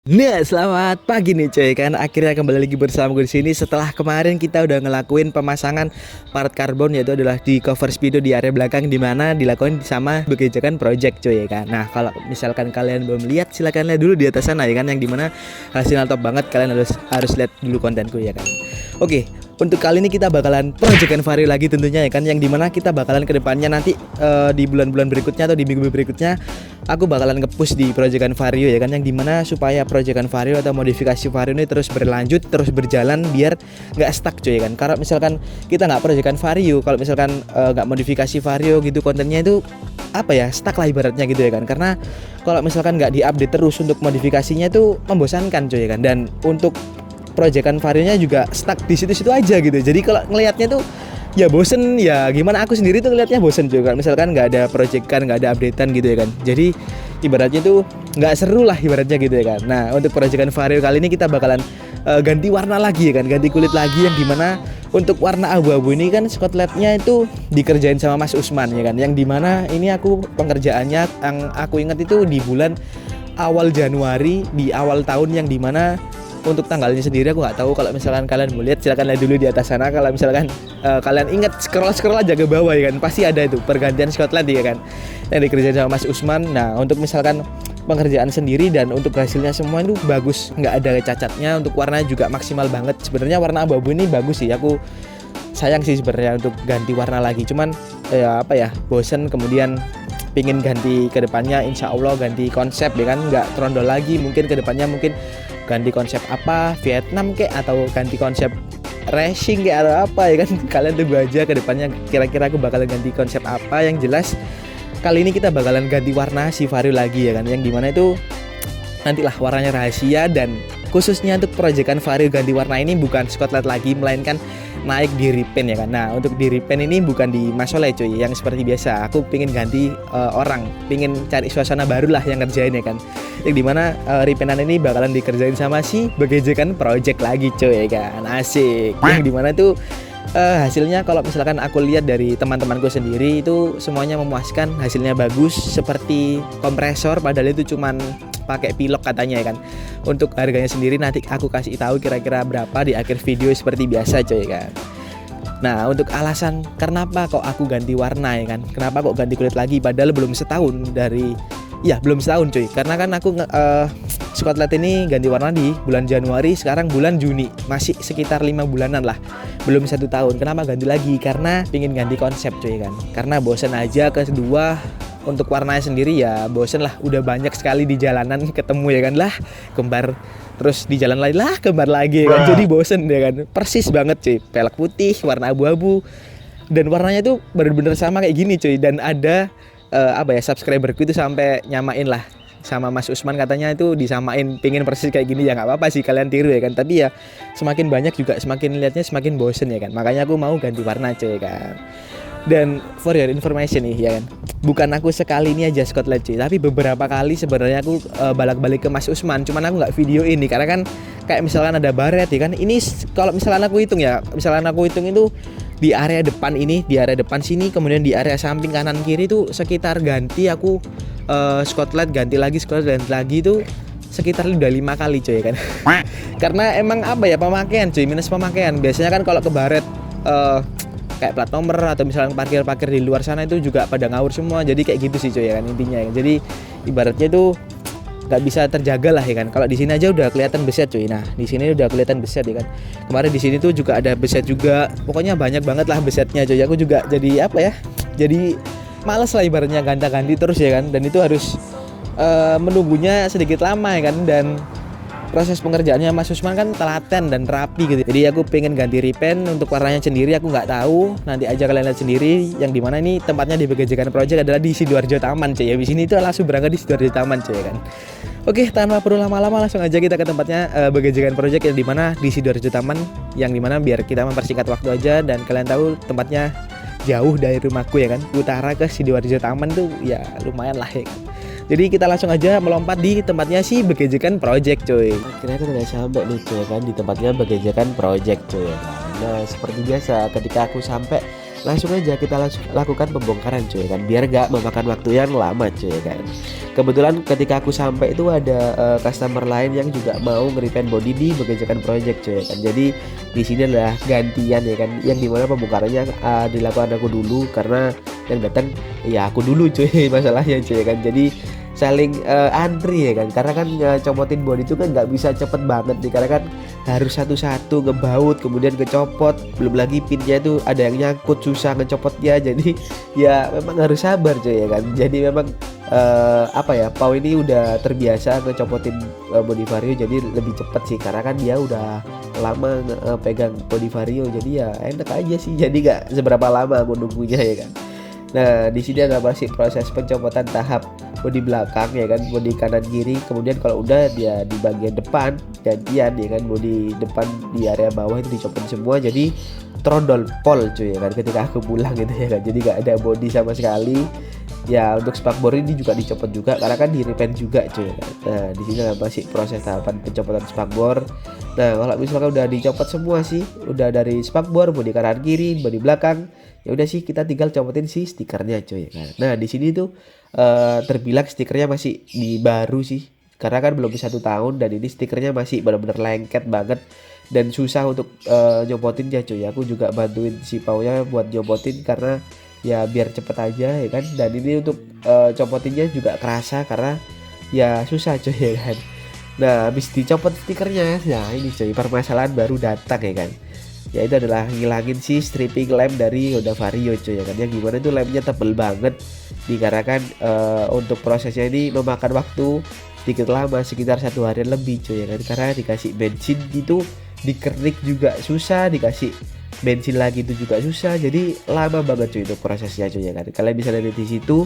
Nah, selamat pagi nih coy, kan akhirnya kembali lagi bersama gue di sini setelah kemarin kita udah ngelakuin pemasangan paret karbon, yaitu adalah di cover speedo di area belakang, di mana dilakukan sama Bekejakan Project coy ya kan. Nah, kalau misalkan kalian belum lihat silahkan lihat dulu di atas sana ya kan, yang dimana hasilnya top banget. Kalian harus lihat dulu kontenku ya kan. Oke, untuk kali ini kita bakalan proyekan vario lagi tentunya ya kan, yang dimana kita bakalan kedepannya nanti di bulan-bulan berikutnya atau di minggu berikutnya aku bakalan nge-push di proyekan vario ya kan, yang dimana supaya proyekan vario atau modifikasi vario ini terus berlanjut, terus berjalan biar nggak stuck cuy ya kan. Kalau misalkan kita nggak proyekan vario, kalau misalkan nggak modifikasi vario gitu, kontennya itu apa ya, stuck lah ibaratnya gitu ya kan. Karena kalau misalkan nggak diupdate terus untuk modifikasinya itu membosankan cuy ya kan, dan untuk proyekan varionya juga stuck di situ-situ aja gitu. Jadi kalau ngelihatnya tuh ya bosen, ya gimana, aku sendiri tuh ngelihatnya bosen juga misalkan nggak ada proyekan, nggak ada updatean gitu ya kan. Jadi ibaratnya tuh nggak seru lah ibaratnya gitu ya kan. Nah, untuk proyekan vario kali ini kita bakalan ganti warna lagi ya kan, ganti kulit lagi, yang dimana untuk warna abu-abu ini kan skotletnya itu dikerjain sama Mas Usman ya kan, yang dimana ini aku pengerjaannya yang aku ingat itu di bulan awal Januari, di awal tahun, yang dimana untuk tanggalnya sendiri aku nggak tahu. Kalau misalkan kalian mau lihat silahkan lihat dulu di atas sana. Kalau misalkan kalian ingat, scroll aja ke bawah ya kan, pasti ada itu pergantian skotlet ya kan yang dikerjain sama Mas Usman. Nah, untuk misalkan pengerjaan sendiri dan untuk hasilnya semua itu bagus, nggak ada cacatnya. Untuk warnanya juga maksimal banget. Sebenarnya warna abu-abu ini bagus sih, aku sayang sih sebenarnya untuk ganti warna lagi, cuman apa ya, bosen, kemudian pingin ganti ke depannya, insya Allah ganti konsep ya kan, nggak trondol lagi. Mungkin ke depannya mungkin ganti konsep apa, Vietnam kek, atau ganti konsep racing kek, atau apa ya kan. Kalian tunggu aja ke depannya kira-kira aku bakalan ganti konsep apa. Yang jelas kali ini kita bakalan ganti warna si vario lagi ya kan, yang dimana itu nantilah warnanya rahasia. Dan khususnya untuk proyekan vario ganti warna ini bukan skotlet lagi, melainkan naik di repaint ya kan. Nah, untuk di repaint ini bukan di Masole cuy, yang seperti biasa aku pingin ganti orang, pingin cari suasana baru lah yang kerjain ya kan, yang dimana repaintan ini bakalan dikerjain sama si Bekejakan Project lagi cuy ya kan, asik. Yang dimana tuh hasilnya kalau misalkan aku lihat dari teman-temanku sendiri itu semuanya memuaskan, hasilnya bagus seperti kompresor, padahal itu cuman pakai pilok katanya ya kan. Untuk harganya sendiri nanti aku kasih tahu kira-kira berapa di akhir video seperti biasa coy kan. Nah, untuk alasan kenapa kok aku ganti warna ya kan, kenapa kok ganti kulit lagi padahal belum setahun dari, ya belum setahun cuy, karena kan aku skotlet ini ganti warna di bulan Januari, sekarang bulan Juni, masih sekitar 5 bulanan lah, belum 1 tahun. Kenapa ganti lagi? Karena pingin ganti konsep cuy kan, karena bosan aja. Kedua, untuk warnanya sendiri ya bosen lah, udah banyak sekali di jalanan ketemu ya kan, lah kembar, terus di jalan lain lah kembar lagi ya kan. Jadi bosen ya kan, persis banget cuy, pelek putih warna abu-abu, dan warnanya tuh bener-bener sama kayak gini cuy. Dan ada apa ya, subscriberku itu sampai nyamain lah sama Mas Usman, katanya itu disamain, pingin persis kayak gini. Ya nggak apa-apa sih kalian tiru ya kan, tapi ya semakin banyak juga semakin lihatnya semakin bosen ya kan, makanya aku mau ganti warna cuy kan. Dan for your information nih ya kan, bukan aku sekali ini aja skotlet cuy, tapi beberapa kali sebenarnya aku balak-balik ke Mas Usman, cuman aku nggak video ini karena kan kayak misalkan ada baret ya kan. Ini kalau misalkan aku hitung ya, misalkan aku hitung itu di area depan ini, di area depan sini, kemudian di area samping kanan kiri itu sekitar ganti aku skotlet, ganti lagi skotlet, ganti lagi itu sekitar udah 5 kali cuy kan. Karena emang apa ya, pemakaian cuy, minus pemakaian. Biasanya kan kalau ke baret kayak plat nomor atau misalnya parkir di luar sana itu juga pada ngawur semua. Jadi kayak gitu sih cuy ya kan intinya ya. Jadi ibaratnya itu nggak bisa terjaga lah ya kan. Kalau di sini aja udah kelihatan beset cuy. Nah, di sini udah kelihatan beset ya kan. Kemarin di sini tuh juga ada beset juga. Pokoknya banyak banget lah besetnya cuy. Aku juga jadi apa ya? Jadi males lah ibaratnya ganti-ganti terus ya kan. Dan itu harus menunggunya sedikit lama ya kan. Dan proses pengerjaannya Mas Usman kan telaten dan rapi gitu. Jadi aku pengen ganti repaint. Untuk warnanya sendiri aku nggak tahu, nanti aja kalian lihat sendiri. Yang dimana ini tempatnya di Bekejakan Project adalah di Sidoarjo Taman cuy ya. Di sini itu langsung berangkat di Sidoarjo Taman cuy kan. Oke, tanpa perlu lama-lama langsung aja kita ke tempatnya Bekejakan Project yang dimana di Sidoarjo Taman. Yang dimana biar kita mempersingkat waktu aja, dan kalian tahu tempatnya jauh dari rumahku ya kan. Utara ke Sidoarjo Taman tuh ya lumayan lah ya kan. Jadi kita langsung aja melompat di tempatnya si Bekejakan Project cuy. Akhirnya kita udah sampai nih cuy kan, di tempatnya Bekejakan Project cuy ya kan. Nah, seperti biasa ketika aku sampai langsung aja kita lakukan pembongkaran cuy kan, biar gak memakan waktu yang lama cuy kan. Kebetulan ketika aku sampai itu ada customer lain yang juga mau nge-repaint body di Bekerjakan Project cuy kan. Jadi di sini adalah gantian ya kan, yang dimana pembongkarannya dilakukan aku dulu karena yang datang ya aku dulu cuy masalahnya cuy kan. Jadi saling antri ya kan, karena kan copotin body itu kan nggak bisa cepet banget nih, karena kan harus satu-satu ngebaut kemudian kecopot, belum lagi pinnya itu ada yang nyangkut susah ngecopotnya, jadi ya memang harus sabar cuy ya kan. Jadi memang Pau ini udah terbiasa ngecopotin body vario, jadi lebih cepet sih karena kan dia udah lama pegang body vario, jadi ya enak aja sih, jadi nggak seberapa lama aku nunggunya ya kan. Nah di sini ada masih proses pencopotan tahap bodi belakang ya kan, bodi kanan kiri, kemudian kalau udah dia di bagian depan gantian ya kan, bodi depan di area bawah itu dicopot semua, jadi trondol pol cuy ya kan ketika aku pulang gitu ya kan, jadi gak ada bodi sama sekali. Ya untuk spakbor ini juga dicopot juga karena kan di repaint juga cuy kan. Nah di sini masih proses tahapan pencopotan spakbor. Nah kalau misalkan udah dicopot semua sih, udah dari spakbor, bodi kanan kiri, bodi belakang, ya udah sih kita tinggal copotin si stikernya cuy kan. Nah di sini tuh terbilang stikernya masih di baru sih, karena kan belum 1 tahun dan ini stikernya masih benar-benar lengket banget dan susah untuk nyopotinnya cuy. Aku juga bantuin si Paunya buat nyopotin karena ya biar cepet aja ya kan, dan ini untuk copotinnya juga kerasa karena ya susah cuy ya kan. Nah habis dicopot stikernya, nah ini cuy permasalahan baru datang ya kan, yaitu adalah ngilangin si stripping lem dari Honda Vario cuy ya kan, yang gimana itu lemnya tebel banget, dikarenakan untuk prosesnya ini memakan waktu sedikit lama, sekitar 1 hari lebih cuy ya kan, karena dikasih bensin gitu, dikernik juga susah, dikasih bensin lagi itu juga susah, jadi lama banget cuy untuk prosesnya cuy ya kan. Kalian bisa lihat di situ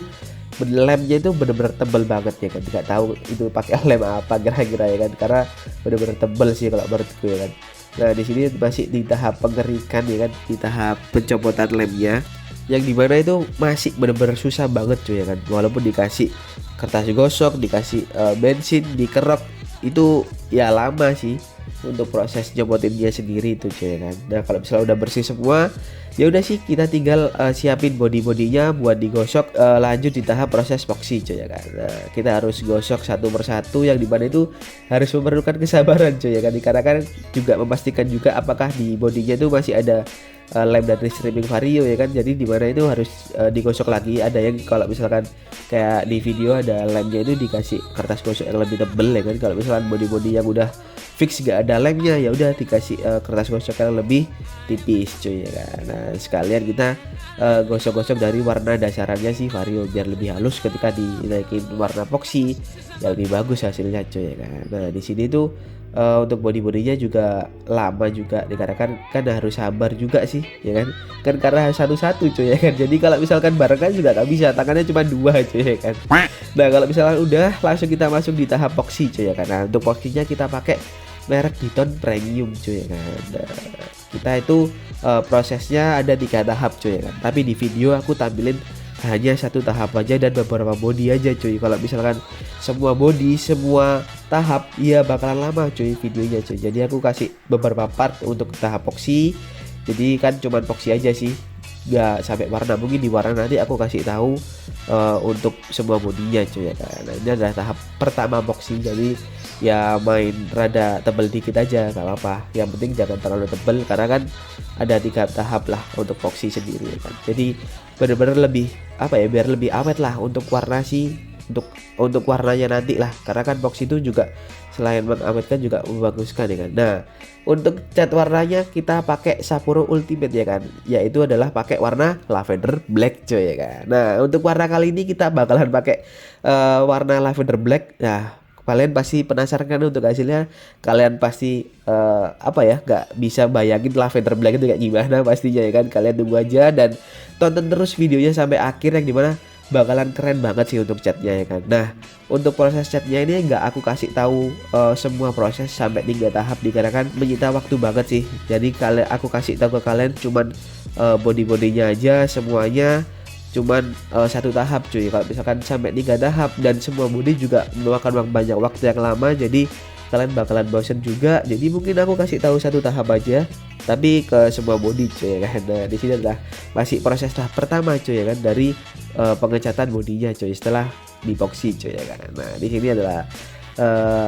lemnya itu bener-bener tebel banget ya kan, nggak tahu itu pakai lem apa kira-kira ya kan, karena bener-bener tebel sih kalau menurutku ya kan. Nah di sini masih di tahap pengerikan ya kan, di tahap pencopotan lemnya, yang dimana itu masih bener-bener susah banget cuy ya kan, walaupun dikasih kertas gosok, dikasih bensin, dikerok, itu ya lama sih untuk proses nyopotinnya sendiri itu cuy ya kan. Nah kalau misalnya udah bersih semua, ya udah sih kita tinggal siapin body-bodinya buat digosok, lanjut di tahap proses epoxy cuy ya kan. Nah, kita harus gosok satu persatu, yang dimana itu harus memerlukan kesabaran cuy ya kan, karena kan juga memastikan juga apakah di bodinya itu masih ada lem dari stripping vario ya kan, jadi dimana itu harus digosok lagi. Ada yang kalau misalkan kayak di video ada lemnya itu dikasih kertas gosok yang lebih tebel ya kan, kalau misalkan body-body yang udah fix gak ada lemnya ya udah dikasih kertas gosok yang lebih tipis cuy ya kan. Nah sekalian kita gosok-gosok dari warna dasarannya sih vario biar lebih halus ketika dinaikin warna epoxy, ya lebih bagus hasilnya cuy ya kan. Nah di sini tuh untuk body-bodinya juga lama juga, dikarenakan kan harus sabar juga sih ya kan karena harus satu-satu cuy ya kan. Jadi kalau misalkan barengan juga gak bisa, tangannya cuma 2 cuy ya kan. Nah kalau misalkan udah langsung kita masuk di tahap epoxy cuy ya kan. Nah untuk epoxy-nya kita pakai merek Diton Premium cuy ya kan. Nah, kita itu prosesnya ada 3 tahap cuy ya kan, tapi di video aku tampilin hanya 1 tahap aja dan beberapa body aja cuy. Kalau misalkan semua body, semua tahap, ya bakalan lama cuy videonya cuy. Jadi aku kasih beberapa part untuk tahap epoxy, jadi kan cuman epoxy aja sih, gak sampai warna. Mungkin di warna nanti aku kasih tahu untuk semua bodinya cuy ya kan. Nah, ini adalah tahap pertama epoxy, jadi ya main rada tebel dikit aja gak apa-apa, yang penting jangan terlalu tebel karena kan ada 3 tahap lah untuk epoxy sendiri ya kan. Jadi bener-bener lebih biar lebih awet lah untuk warna sih, untuk warnanya nanti lah, karena kan epoxy itu juga selain mengawetkan juga membaguskan ya kan. Nah untuk cat warnanya kita pakai Sapuro Ultimate ya kan, yaitu adalah pakai warna lavender black cuy ya kan. Nah untuk warna kali ini kita bakalan pakai warna lavender black. Nah kalian pasti penasaran kan untuk hasilnya, kalian pasti gak bisa bayangin lavender black itu kayak gimana pastinya ya kan. Kalian tunggu aja dan tonton terus videonya sampai akhir, yang dimana bakalan keren banget sih untuk catnya ya kan. Nah untuk proses catnya ini nggak aku kasih tahu semua proses sampai 3 tahap, dikarenakan menyita waktu banget sih. Jadi aku kasih tahu ke kalian cuman body-bodinya aja, semuanya cuman 1 tahap cuy. Kalau misalkan sampai 3 tahap dan semua body juga memakan banyak waktu yang lama, jadi kalian bakalan bosen juga. Jadi mungkin aku kasih tahu 1 tahap aja tapi ke semua bodi cuy ya kan. Nah di sini adalah masih proses tahap pertama cuy ya kan, dari pengecatan bodinya cuy setelah dipoksi cuy ya kan. Nah di sini adalah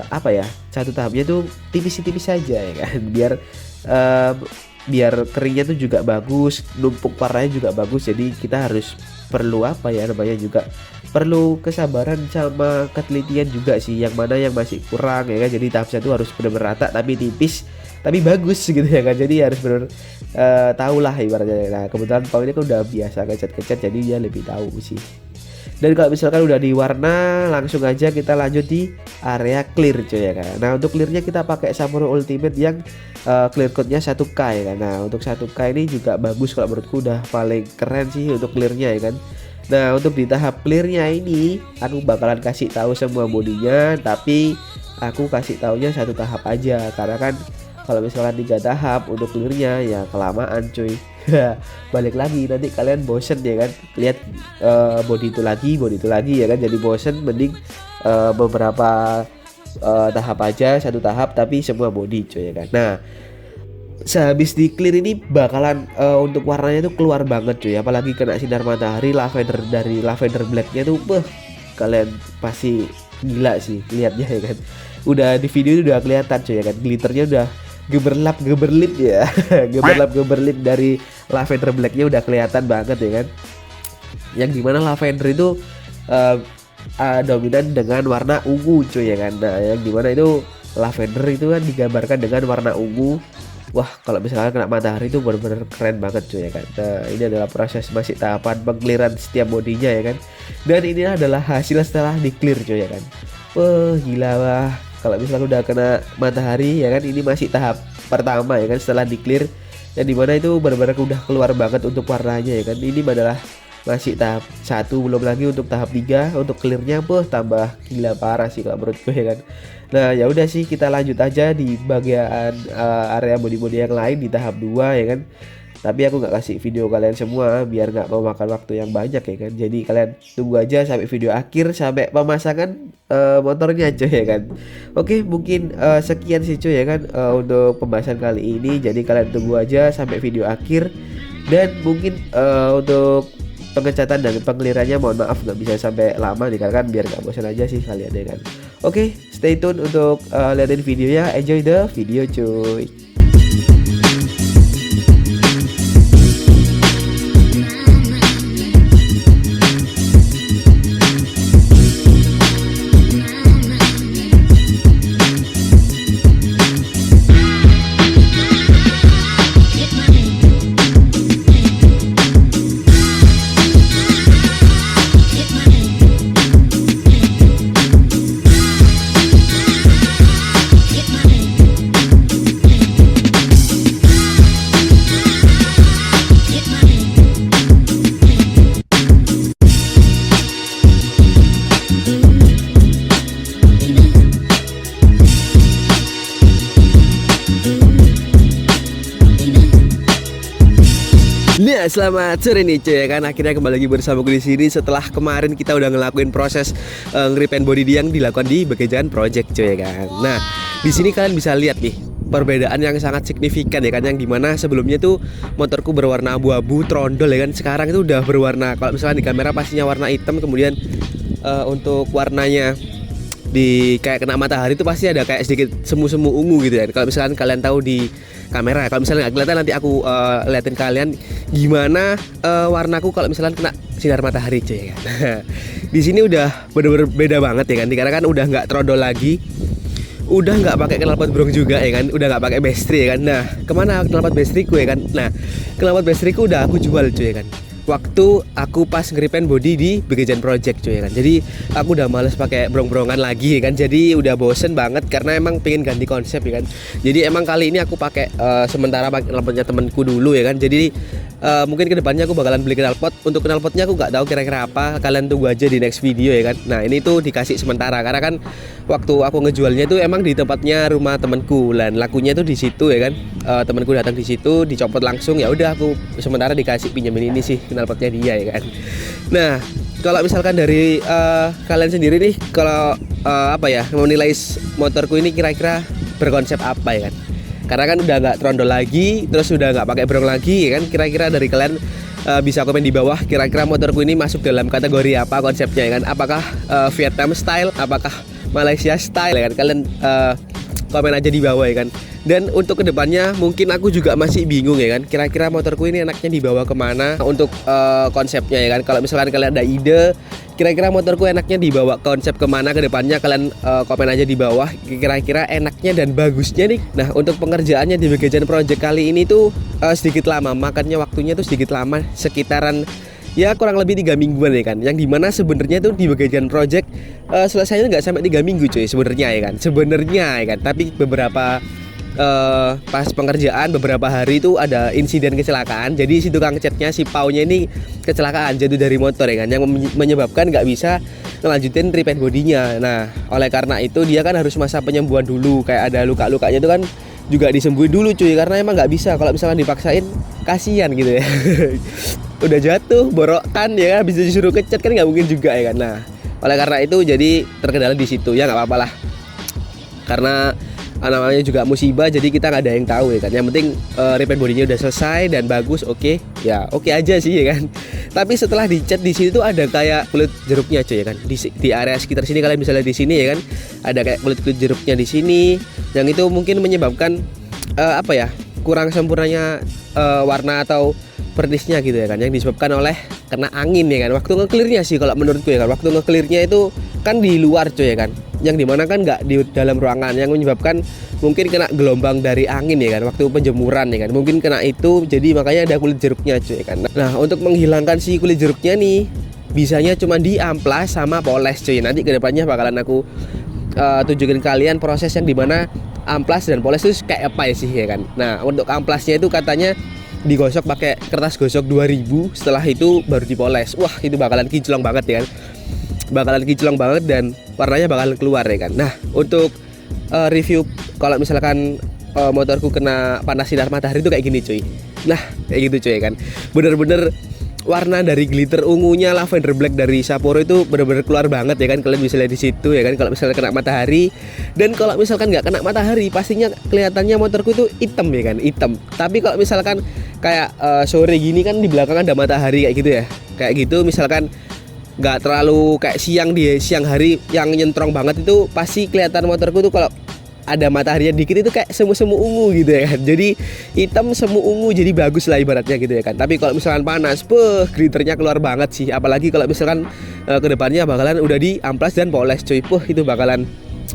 apa ya, satu tahapnya tuh tipis-tipis saja ya kan, biar keringnya tuh juga bagus, numpuk warnanya juga bagus. Jadi kita harus perlu apa ya namanya, juga perlu kesabaran sama ketelitian juga sih, yang mana yang masih kurang ya kan. Jadi tahap satu harus benar-benar rata tapi tipis tapi bagus gitu ya kan. Jadi harus benar tahu lah ibaratnya. Nah kebetulan Pau ini kan udah biasa kecat-kecat, jadi dia lebih tahu sih. Dan kalau misalkan udah diwarna, langsung aja kita lanjut di area clear cuy ya kan. Nah untuk clearnya kita pakai Samurai Ultimate yang clear code-nya 1K ya kan. Nah untuk 1K ini juga bagus, kalau menurutku udah paling keren sih untuk clearnya ya kan. Nah untuk di tahap clearnya ini aku bakalan kasih tahu semua bodinya, tapi aku kasih taunya satu tahap aja, karena kan kalau misalkan 3 tahap untuk clearnya ya kelamaan cuy. Balik lagi nanti kalian bosen ya kan, lihat body itu lagi ya kan, jadi bosen. Mending beberapa tahap aja, satu tahap tapi semua body cuy ya kan. Nah sehabis di clear ini bakalan untuk warnanya tuh keluar banget cuy, apalagi kena sinar matahari. Lavender dari lavender blacknya tuh kalian pasti gila sih lihatnya ya kan. Udah di video itu udah kelihatan cuy ya kan, glitternya udah geberlip ya. geberlip dari lavender blacknya udah kelihatan banget ya kan, yang dimana lavender itu dominan dengan warna ungu cuy ya kan. Nah yang dimana itu lavender itu kan digambarkan dengan warna ungu. Wah kalau misalkan kena matahari itu benar-benar keren banget cuy ya kan. Nah ini adalah proses masih tahapan pengclearan setiap bodinya ya kan, dan ini adalah hasil setelah di clear cuy ya kan. Wah gila wah, kalau misalkan udah kena matahari ya kan, ini masih tahap pertama ya kan setelah di clear, yang dimana itu benar-benar udah keluar banget untuk warnanya ya kan. Ini adalah masih tahap 1, belum lagi untuk tahap 3 untuk clearnya tambah gila parah sih kalau menurut gue ya kan. Nah ya udah sih kita lanjut aja di bagian area body-body yang lain di tahap 2 ya kan. Tapi aku nggak kasih video kalian semua biar nggak memakan waktu yang banyak ya kan. Jadi kalian tunggu aja sampai video akhir, sampai pemasangan motornya cuy ya kan. Oke mungkin sekian sih cuy ya kan untuk pembahasan kali ini. Jadi kalian tunggu aja sampai video akhir. Dan mungkin untuk pengecatan dan penglirannya mohon maaf nggak bisa sampai lama nih, karena kan biar nggak bosan aja sih kalian ya kan. Oke stay tune untuk liatin videonya, enjoy the video cuy. Nah, selamat sore nih cuy ya kan. Akhirnya kembali lagi bersama gue di sini setelah kemarin kita udah ngelakuin proses nge-repaint body yang dilakukan di Bekejan Project cuy ya kan. Nah, di sini kalian bisa lihat nih perbedaan yang sangat signifikan ya kan, yang dimana sebelumnya tuh motorku berwarna abu-abu trondol ya kan. Sekarang itu udah berwarna, kalau misalnya di kamera pastinya warna hitam, kemudian untuk warnanya di kayak kena matahari itu pasti ada kayak sedikit semu-semu ungu gitu ya. Kalau misalkan kalian tahu di kamera, kalau misalnya nggak kelihatan nanti aku liatin kalian gimana warnaku kalau misalkan kena sinar matahari cuy ya kan. Di sini udah bener-bener beda banget ya kan, karena kan udah nggak trondol lagi, udah nggak pakai knalpot brong juga ya kan, udah nggak pakai bestri ya kan. Nah kemana knalpot bestriku ya kan. Nah knalpot bestriku udah aku jual cuy ya kan, waktu aku pas ngeripen body di Bekejan Project cuy ya kan. Jadi aku udah males pakai brong-brongan lagi ya kan, jadi udah bosen banget karena emang pengen ganti konsep ya kan. Jadi emang kali ini aku pakai sementara pakai knalpotnya temenku dulu ya kan. Jadi mungkin kedepannya aku bakalan beli knalpot. Untuk knalpotnya aku nggak tahu kira-kira apa, kalian tunggu aja di next video ya kan. Nah ini tuh dikasih sementara karena kan waktu aku ngejualnya tuh emang di tempatnya rumah temenku, dan lakunya tuh di situ ya kan. Temenku datang di situ dicopot langsung, ya udah aku sementara dikasih pinjamin ini sih knalpotnya dia ya kan. Nah kalau misalkan dari kalian sendiri nih, kalau apa ya, menilai motorku ini kira-kira berkonsep apa ya kan. karena kan udah nggak trondol lagi, terus udah nggak pakai brong lagi ya kan. Kira-kira dari kalian bisa komen di bawah kira-kira motorku ini masuk dalam kategori apa konsepnya ya kan. Apakah Vietnam style, apakah Malaysia style ya kan. Kalian komen aja di bawah ya kan. Dan untuk kedepannya mungkin aku juga masih bingung ya kan, kira-kira motorku ini enaknya dibawa kemana untuk konsepnya ya kan. Kalau misalkan kalian ada ide kira-kira motorku enaknya dibawa konsep kemana kedepannya, kalian komen aja di bawah kira-kira enaknya dan bagusnya nih. Nah untuk pengerjaannya di Bagajan Project kali ini tuh sedikit lama, makanya waktunya tuh sedikit lama, sekitaran ya kurang lebih 3 mingguan ya kan. Yang dimana sebenarnya tuh di Bagajan Project selesainya nggak sampai 3 minggu cuy sebenarnya ya kan, tapi beberapa pas pengerjaan beberapa hari itu ada insiden kecelakaan. Jadi si tukang catnya, si Paunya ini kecelakaan, jatuh dari motor ya kan, yang menyebabkan nggak bisa ngelanjutin repaint bodinya. Nah oleh karena itu dia kan harus masa penyembuhan dulu, kayak ada luka-lukanya itu kan juga disembuhin dulu cuy, karena emang nggak bisa kalau misalkan dipaksain, kasihan gitu ya. Udah jatuh borokan ya kan, bisa disuruh kecat kan nggak mungkin juga ya kan. Nah oleh karena itu jadi terkendala di situ, ya nggak apa-apa lah, karena namanya juga musibah, jadi kita nggak ada yang tahu ya kan. Yang penting repaint bodinya udah selesai dan bagus, oke ya, oke aja sih ya kan. Tapi setelah dicat di sini tuh ada kayak kulit jeruknya cuy ya kan, di area sekitar sini kalian bisa lihat di sini ya kan, ada kayak kulit jeruknya di sini, yang itu mungkin menyebabkan apa ya, kurang sempurnanya warna atau pernisnya gitu ya kan, yang disebabkan oleh kena angin ya kan. Waktu nge-clearnya sih kalau menurutku ya kan, waktu nge-clearnya itu kan di luar cuy ya kan, yang dimana kan nggak di dalam ruangan, yang menyebabkan mungkin kena gelombang dari angin ya kan, waktu penjemuran ya kan, mungkin kena itu, jadi makanya ada kulit jeruknya cuy ya kan. Nah untuk menghilangkan si kulit jeruknya nih bisanya cuma di amplas sama poles cuy. Nanti kedepannya bakalan aku tunjukin kalian proses yang dimana amplas dan poles itu kayak apa ya sih ya kan. Nah untuk amplasnya itu katanya digosok pakai kertas gosok 2000, setelah itu baru dipoles. Wah itu bakalan kinclong banget ya kan, bakalan kinclong banget dan warnanya bakalan keluar ya kan. Nah untuk review kalau misalkan motorku kena panas sinar matahari itu kayak gini cuy. Nah kayak gitu cuy ya kan, bener-bener warna dari glitter ungunya lavender black dari Sapporo itu bener-bener keluar banget ya kan. Kalian bisa lihat di situ ya kan, kalau misalnya kena matahari. Dan kalau misalkan nggak kena matahari pastinya kelihatannya motorku itu hitam ya kan, hitam. Tapi kalau misalkan kayak sore gini kan di belakang ada matahari kayak gitu ya, kayak gitu misalkan nggak terlalu kayak siang, di siang hari yang nyentrong banget itu pasti kelihatan motorku tuh kalau ada mataharinya dikit itu kayak semu-semu ungu gitu ya kan. Jadi hitam semu ungu, jadi bagus lah ibaratnya gitu ya kan. Tapi kalau misalkan panas, glitternya keluar banget sih. Apalagi kalau misalkan kedepannya bakalan udah di amplas dan poles cuy, itu bakalan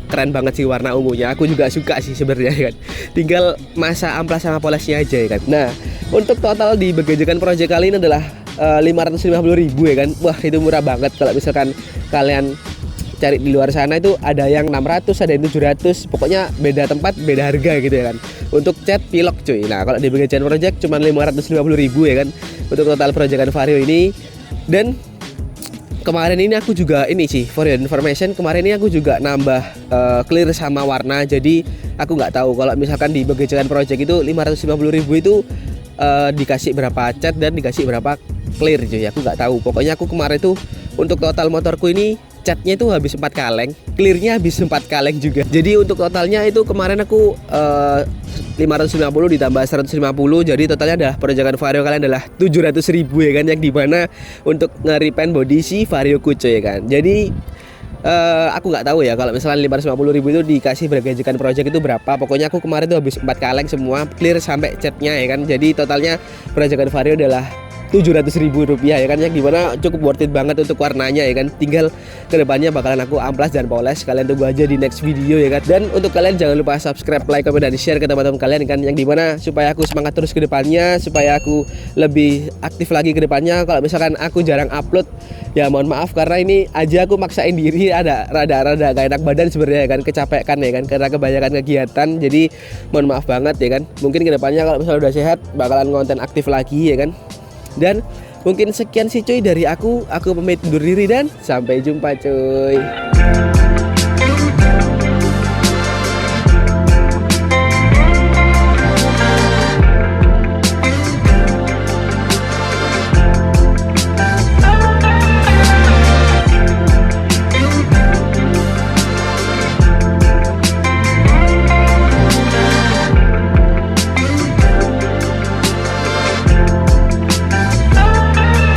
keren banget sih warna ungunya. Aku juga suka sih sebenarnya kan. Tinggal masa amplas sama polesnya aja ya kan. Nah untuk total di Bagajan Project kali ini adalah 550.000 ya kan. Wah itu murah banget. Kalau misalkan kalian cari di luar sana itu ada yang 600, ada yang 700, pokoknya beda tempat beda harga gitu ya kan untuk cat pilok cuy. Nah kalau di Bagajan Project cuma 550.000 ya kan untuk total proyekan Vario ini. Dan kemarin ini aku juga ini sih, for your information, kemarin ini aku juga nambah clear sama warna. Jadi aku nggak tahu kalau misalkan di Bagajan Project itu 550.000 itu dikasih berapa cat dan dikasih berapa clear cuy, aku nggak tahu. Pokoknya aku kemarin tuh untuk total motorku ini catnya itu habis 4 kaleng, clearnya habis 4 kaleng juga. Jadi untuk totalnya itu kemarin aku 550 ditambah 150, jadi totalnya adalah proyekan Vario kalian adalah 700.000 ya kan, yang dimana untuk nge-repaint body si Vario Kuco ya kan. Jadi aku nggak tahu ya kalau misalnya 550.000 itu dikasih Bagajan Project itu berapa. Pokoknya aku kemarin tuh habis 4 kaleng semua clear sampai catnya ya kan. Jadi totalnya proyekan Vario adalah 700.000 rupiah ya kan, yang dimana cukup worth it banget untuk warnanya ya kan. Tinggal kedepannya bakalan aku amplas dan poles, kalian tunggu aja di next video ya kan. Dan untuk kalian jangan lupa subscribe, like, comment, dan share ke teman-teman kalian kan, yang dimana supaya aku semangat terus ke depannya, supaya aku lebih aktif lagi ke depannya. Kalau misalkan aku jarang upload ya mohon maaf, karena ini aja aku maksain diri, ada rada gak enak badan sebenarnya ya kan, kecapekan ya kan karena kebanyakan kegiatan. Jadi mohon maaf banget ya kan. Mungkin kedepannya kalau misalnya udah sehat bakalan konten aktif lagi ya kan. Dan mungkin sekian sih cuy dari aku pamit undur diri dan sampai jumpa cuy.